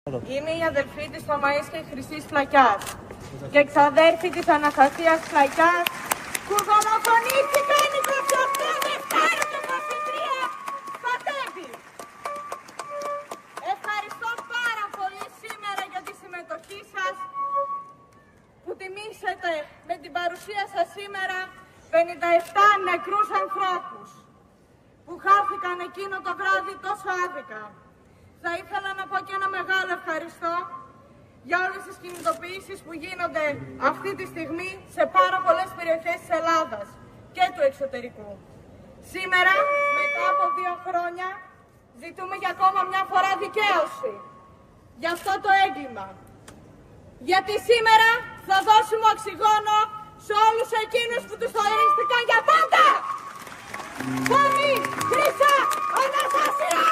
Είμαι η αδελφή της Θωμαής και Χρυσής Φλακιάς και ξαδέρφη της Αναστασίας Φλακιάς που δολοφονήθηκαν 28 Δευτέρου του 23 στα Τέμπη. Ευχαριστώ πάρα πολύ σήμερα για τη συμμετοχή σας που τιμήσετε με την παρουσία σας σήμερα 57 νεκρούς ανθρώπους που χάθηκαν εκείνο το βράδυ τόσο άδικα. Θα ήθελα να πω και ένα μεγάλο ευχαριστώ για όλες τις κινητοποιήσεις που γίνονται αυτή τη στιγμή σε πάρα πολλές περιοχές της Ελλάδας και του εξωτερικού. Σήμερα, μετά από 2 χρόνια, ζητούμε για ακόμα μια φορά δικαίωση για αυτό το έγκλημα. Γιατί σήμερα θα δώσουμε οξυγόνο σε όλους εκείνους που τους θωρίστηκαν για πάντα! Θωμή, Χρυσά, Αναστασία!